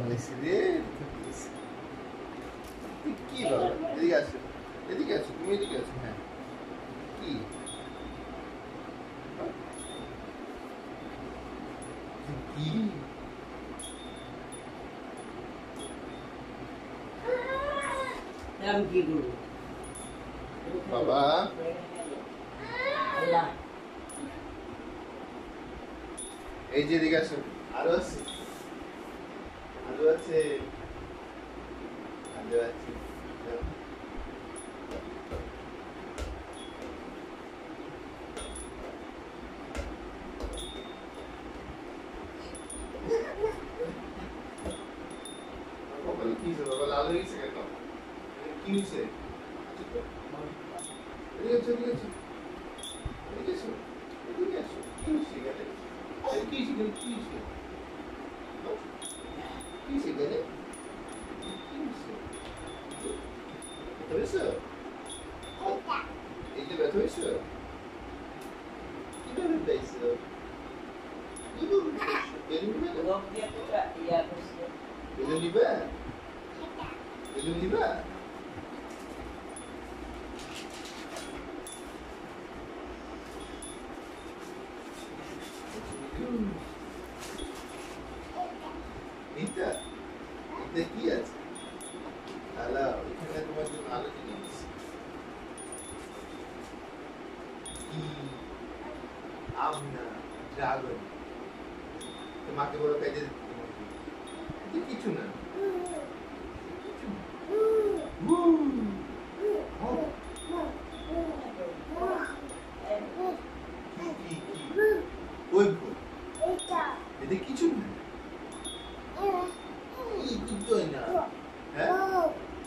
লেগেছে রে। কি বাবা, এদিকে আসো, এদিকে আসো, তুমি এদিকে আসো। হ্যাঁ, কি কি আমি কি করবো বাবা? এই যে এদিকে আসো, আরো আছে, আরো আছে, আরো আছে। কি হয়েছে বাবা, লাল হয়ে গেছে কেন? কি হয়েছে? এদিকে আসো, এদিকে আসো, এদিকে আসো, এদিকে আসো। কি হয়েছে গেলে? কি হয়েছে গেলে? কি হয়েছে? কি হয়েছে গেলে? কি হয়েছে? ব্যথা হয়েছে? এই যে ব্যথা হয়েছে? কিভাবে পেয়েছো? বেলুন নিবে? বেলুন নিবে? বেলুন নিবে? এটা এটা কি আছে? আলা, এখানে তোমার জন্য আলো জিনিস কি? আম না, ড্রাগন। তোমাকে বলো খাইতে দিতে তোমাকে। এটা কিছু না। ওই এটা কিছু না। কিছুই না। হ্যাঁ?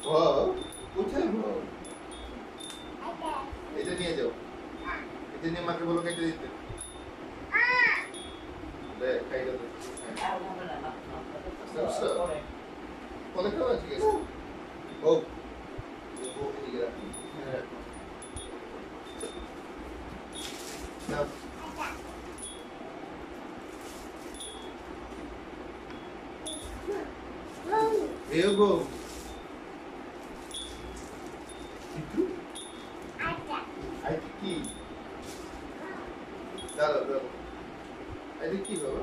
ও কোথায় গো? এটা নিয়ে যাও। এটা নিয়ে মাকে বলো কেটে দিতে। খাইতে দাও। বলে খাওয়া ঠিক আছে। ও এদিকে রাখো। হ্যাঁ, নাও। Eu vou. E tu? Aí aqui. Dá. Aí aqui, baba.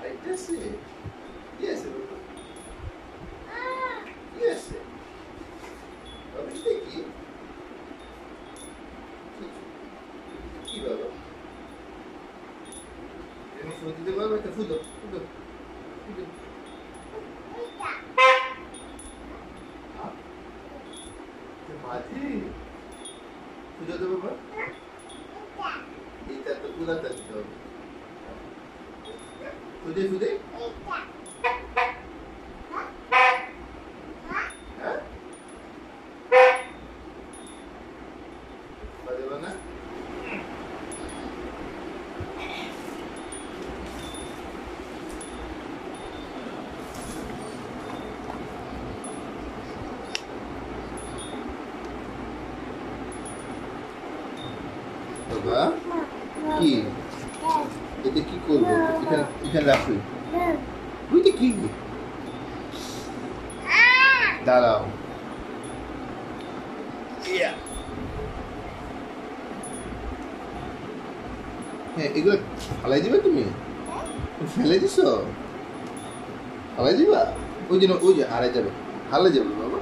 Aí desce. Yes, baba. Yes. Baba, isso aqui. Aqui, baba. Eu não sou de devolver, mas tá fudo. মাঝি পূজা দেবো বা এইটা তো পুরাটা দিতে হবে। সুদে সুদে হ্যাঁ দেবো না। বাবা কি এটা কি করবো? এখানে রাখি। ওইটা কি? দাঁড়াও। হ্যাঁ, এগুলো ফালাই দিবে তুমি? ফেলে দিছো? ফালাই দিবা? ওই যে হারাই যাবে। হালে যাবে বাবা,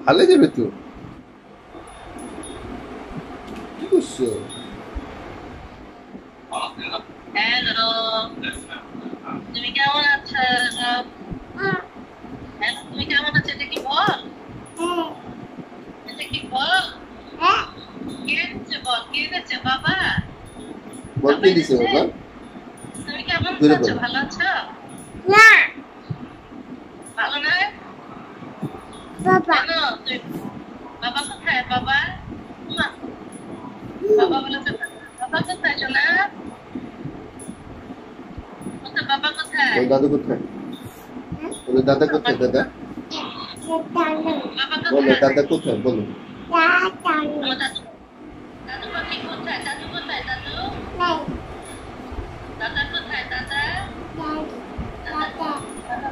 হালে যাবে তো। কি করছো? হ্যালো, তুমি কেমন আছো? তুমি কেমন আছো? এটা কি বল? এটা কি বল? কে দিচ্ছে বল? কে দিচ্ছে বাবা? বল কে দিছে বাবা? তুমি কেমন জোরে আছো? বলো। ভালো আছো? না, ভালো না বাবা। তুই বাবা কোথায়? বাবা বাবা বলেছে বাবা কোথায় সোনা? বাবা কোথায়? ওই দাদু কোথায়? বলো দাদা কোথায়? দাদা বলো, দাদা কোথায় বলো? দাদু পাখি কোথায়? দাদু কোথায়? দাদু দাদা কোথায়? কোথায় দাদা? দাদা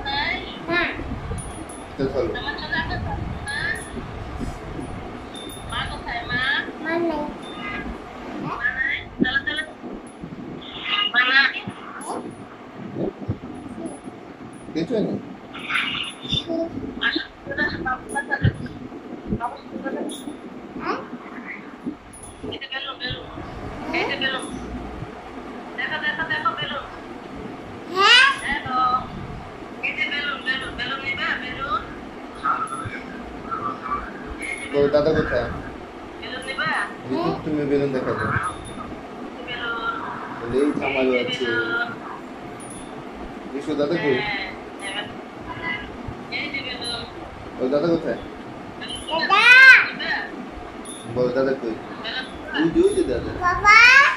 নাই? তো চলো আমার চলে আসো না? মা কোথায় মা? মা নাই? চলো চলো। মা নাই? কিছু নেই আসো চলে আসো বাবু চলে। বাবু চলে। এই যে বেলুন বেলুন। এই যে বেলুন। দেখো দেখো দেখো বেলুন। দেখো। এই যে বেলুন বেলুন বেলুন নিবা বেলুন। বলো দাদা কোথায় বেলুন নিবা? তুমি বেলুন দেখা যাও বেলুন। বলে এই থামালো আছে বিশু দাদা কই এই যে বেলুন। বলো দাদা কোথায় নিবা? বলো দাদা কই বেলুন। ওই যে দাদা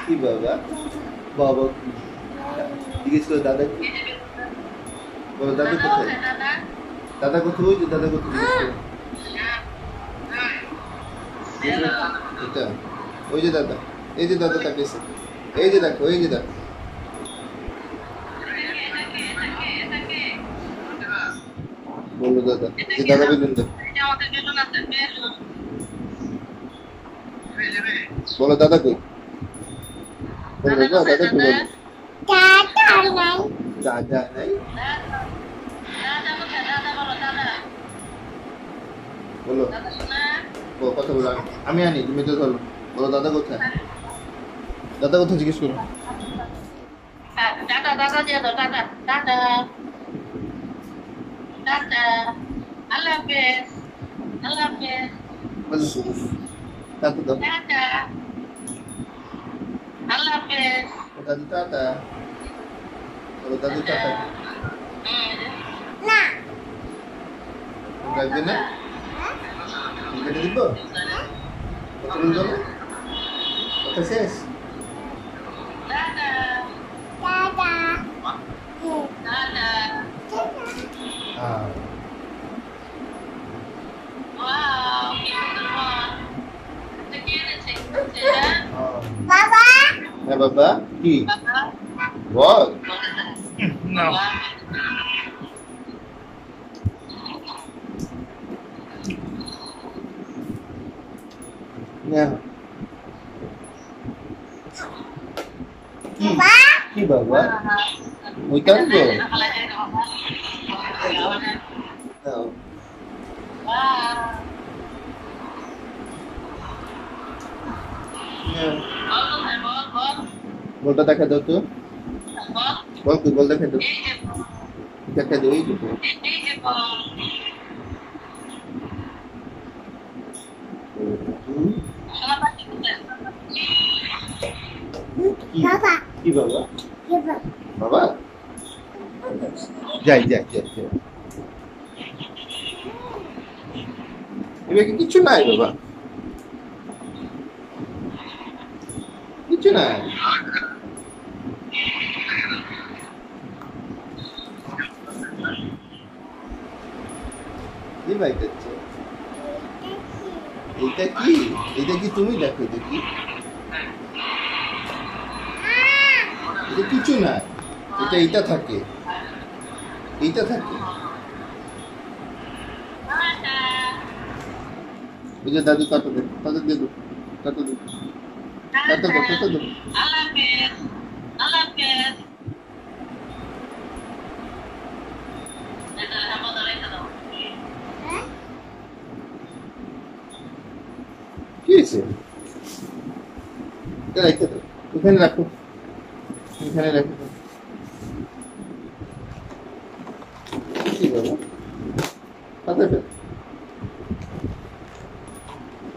কি বাবা বাবা কি জিজ্ঞেস করো দাদা কি এই যে বেলুন। বলো দাদা দাদা কোথায় কোথায় দাদা? দাদা কোথায় ওই যে দাদা কোথায় জিজ্ঞেস করো বেলুন। এটা ওই যে দাদা এই যে দাদা তাকিয়েছে এই যে দেখো এই যে দেখো বলো দাদা যে দাদা বেলুন দেখো এটা আমাদের বেলুন আছে বেলুন। বলো দাদা কই বলো দাদা দাদা কোথায় দাদা কই দাদা? বলো দাদা নাই দাদা কোথায় দাদা বলো দাদা। বলো দাদা শোনা। কথা বলো আমি আনি তুমি তো ধরো বলো দাদা কোথায় দাদা কোথায় জিজ্ঞেস করো দাদা দাদা দিয়ে দাও দাদা দাদা দাদা আল্লাহ হাফেজ আল্লাহ হাফেজ বলো দাদা দাও দাদা আল্লাহ হাফেজ দাদু টাটা বলো দাদু টাটা লাগবে না কেটে দিব কথা বলবো না কথা শেষ দাদা দাদা হ্যাঁ ওয়াও কি সুন্দর মন এটা কে এনেছে হ্যাঁ বাবা কি বাবা বল না না কি বাবা ওইটা তো দাও বলটা দেখা দাও তো বল তুই বল দেখা দাও দেখা দাও এই দুটো কি বাবা বাবা যাই যাই যাই যাই এবার কিছু নাই বাবা কিছু নাই কি বাইটাচ্ছে এটা কি তুমি দেখো এটা কি এটা কিছু না এটা থাকে ওই যে দাদু কাটো দে কাটো দে কাটো দে আল্লাহ হাফেজ আল্লাহ হাফেজ এটা আমাদের রেখে দাও কি হয়েছে রেখে দাও এখানে রাখো কি বাবা কথা বল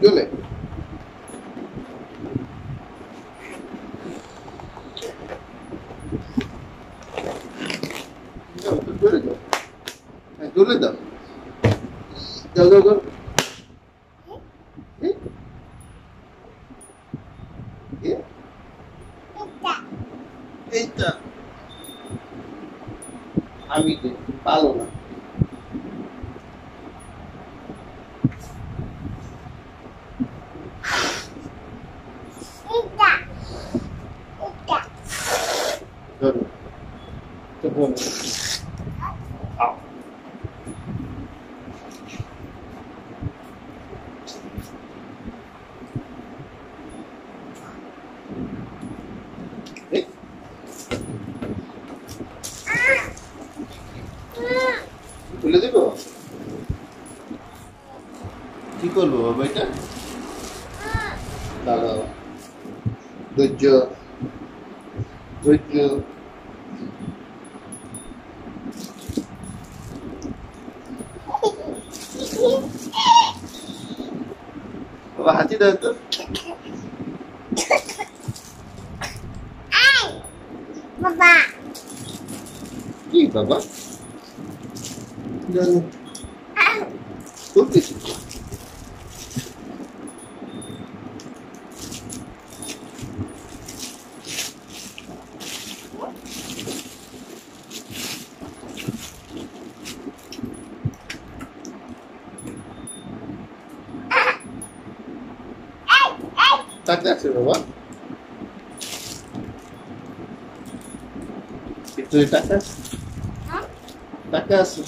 চলে চলে দাও যাও এইটা আমি পালো না ধরো খুলে দেব কি করবো বাবা এটা দাঁড়াও ধৈর্য ধৈর্য বাবা হাতি দাও তো বাবা কি বাবা জানো করতেছি টাকা আছে বাবা ভিতরে টাকা আছে টাকা আছে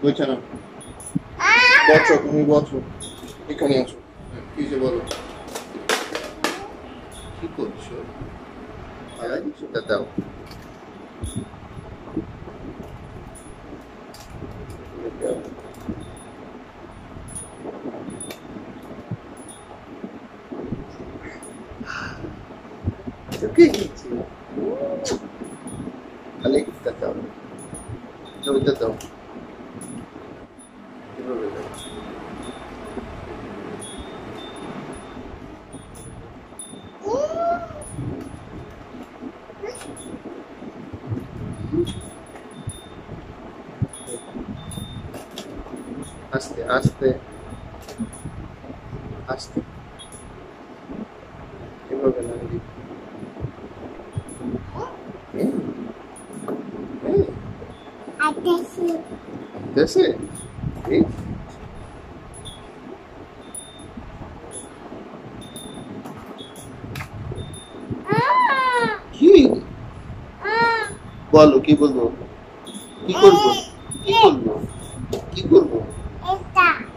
বুঝছো না বছো তুমি বছো এখানে আসো কি যে বলো কি করছো আয়া কিছুটা দাও ¿Qué dices? Alex, tatao. No, tatao. Aste, aste. Aste. ¿Qué va a ganar? Desse? ¿Sí? কি বলো কি বলবো কি করবো কি করবো কি করবো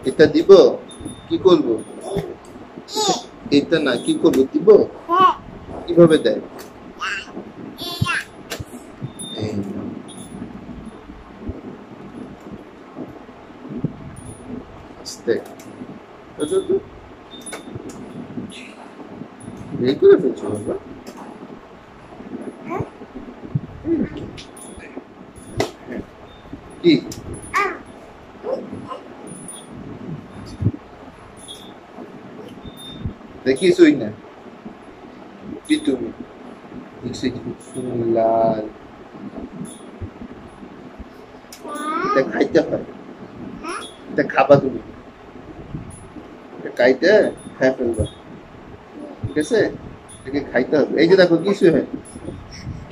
এটা দিব কি করবো এটা না কি করবো দিব কিভাবে দেয় আস্তে বের করে ফেলছো বাবা কি দেখিস ওই না কি তুমি দেখছি লাল এটা খাইতে হয় এটা খাবা তুমি খাইতে খাই ফেলবা ঠিক আছে এটাকে খাইতে হবে এই যে দেখো কিছু হয়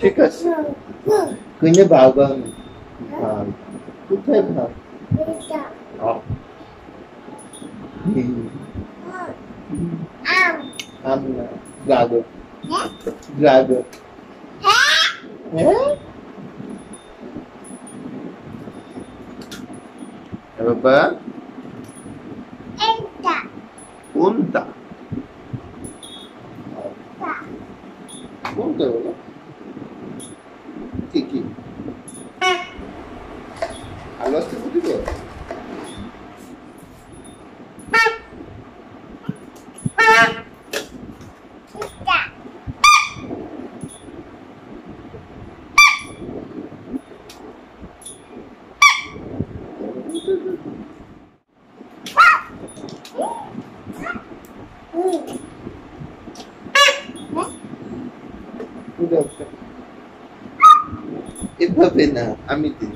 ঠিক আছে কিনে বাবা ভাব কোথায় ভাব আম না ড্রাগন ড্রাগন বাবা কোনটা কোনটা বাবা কি কি আলো আসতে বুঝিব এভাবে না আমি দিন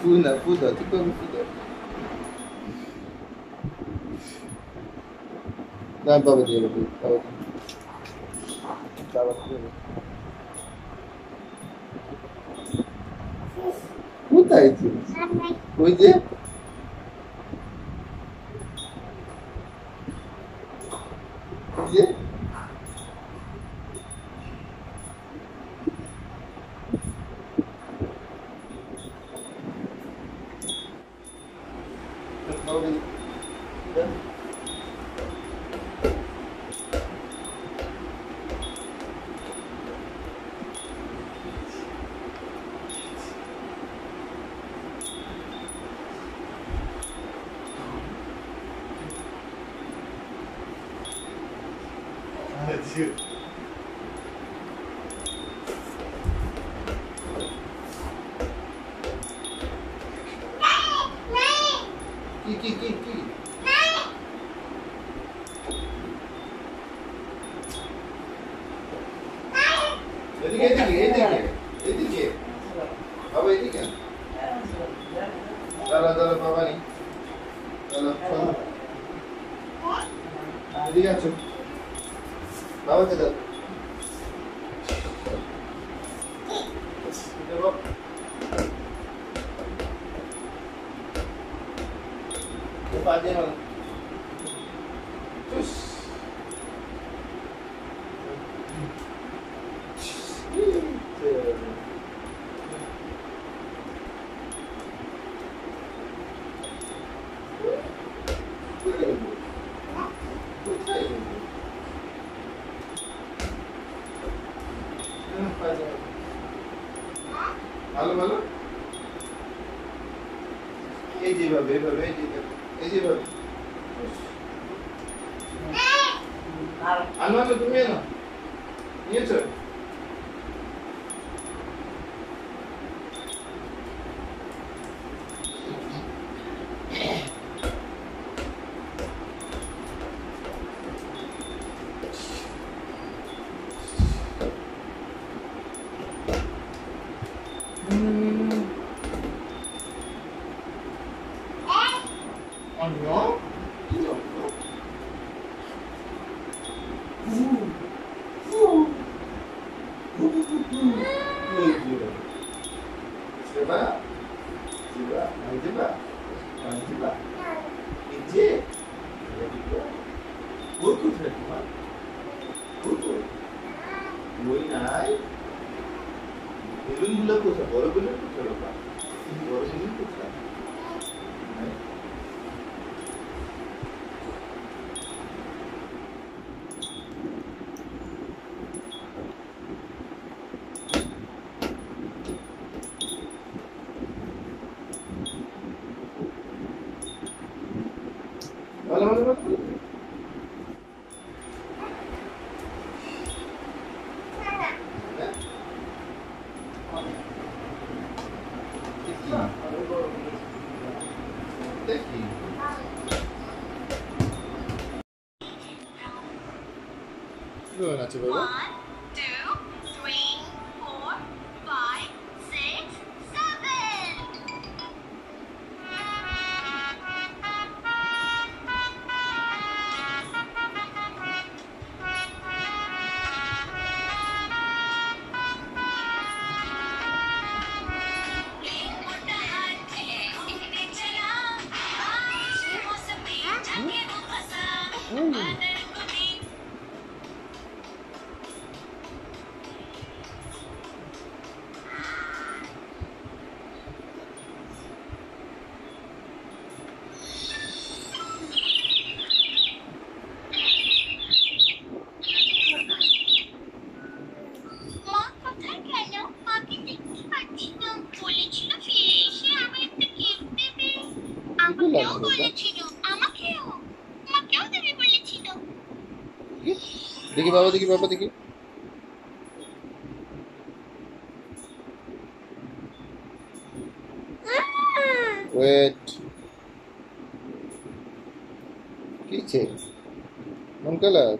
Funa, funa, tu come funa. Dai, baba diyelim. Baba. Baba diyelim. কোথায় যে ওই যে যে কি এদিকে বাবা এদিকে দাঁড়া বাবা নেই এদিকে আছো বাবাকে দাও Padahal, terus, Halo, এই যেভাবে এই যেভাবে আনো তুমি এনো নিয়েছো No? Doon natin ba? 1, 2, 3, 4, 5, 6, 7. देखिए बाबा देखिए wait kiche mon color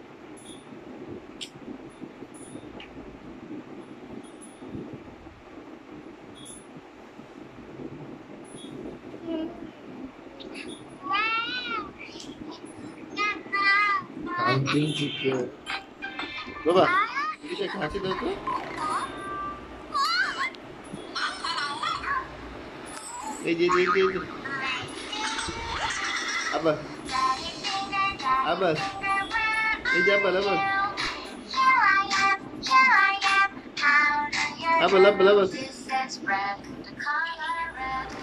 Anjing juga. Bapak, ini saya kasih dulu. এই যে আবার এই যে আবার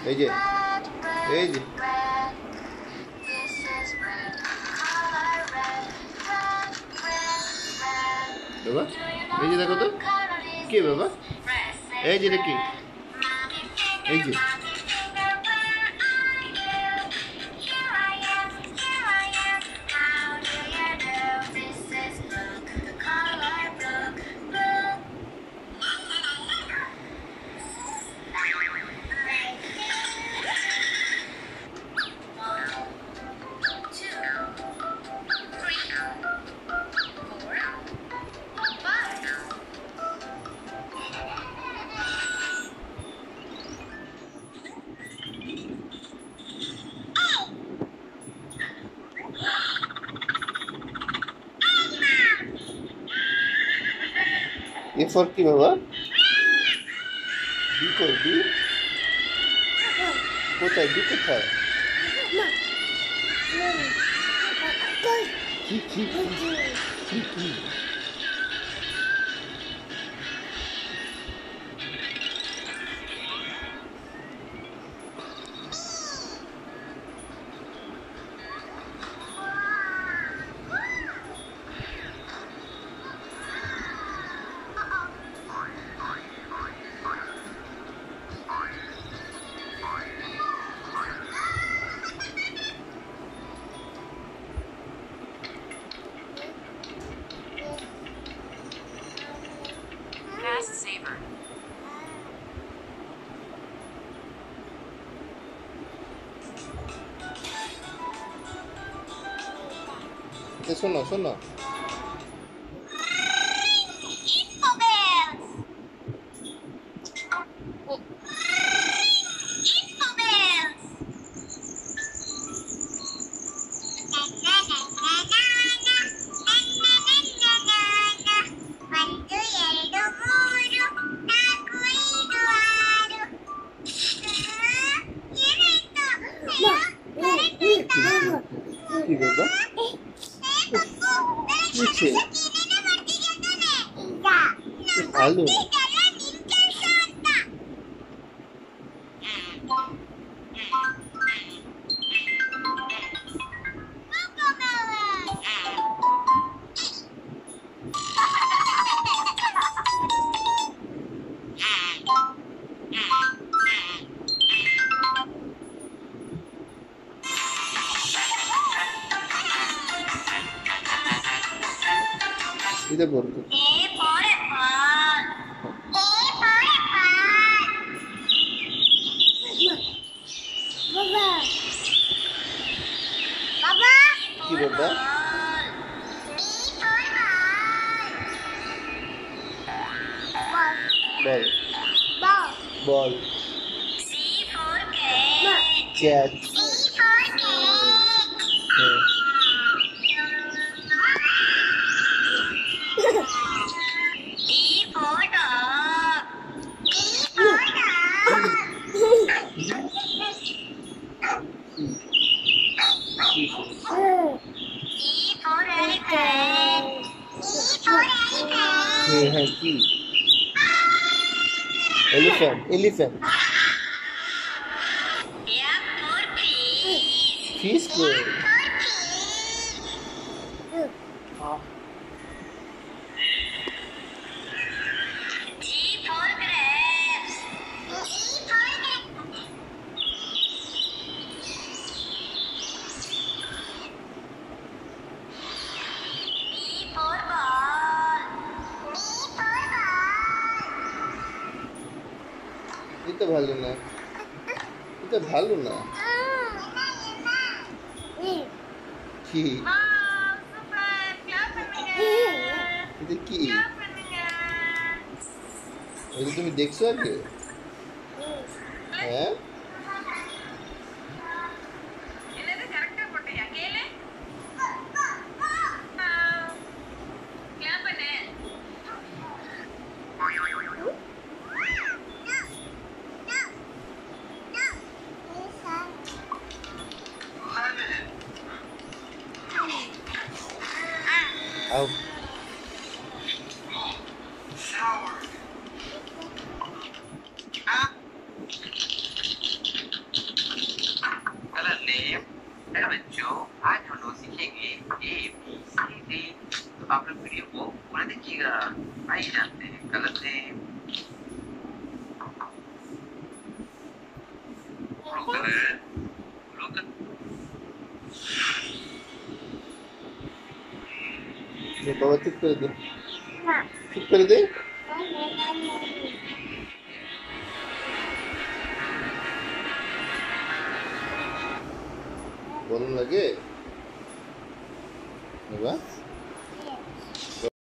এই যে বাবা এই যে দেখো তো কি বাবা এই যে কি এই যে A for কি বাবা? B কই B? কোথায় B কোথায়? কি? Fast saver. শোনো কি বাবা কি ভালো এটা বলতো কি বাবা বল cat কি elephant fish good এটা ভালো না কি এটা কি এটা তুমি দেখছো আগে হ্যাঁ आओ कलर नेम है बच्चों, आज हम लोग सीखेंगे ABCD। तो आप लोग वीडियो को पूरा देखिएगा। आइए जानते हैं colour name. Blue colour, blue colour. ये बाबा चुप कर दे, चुप कर दे। बोलने लगे, होगा?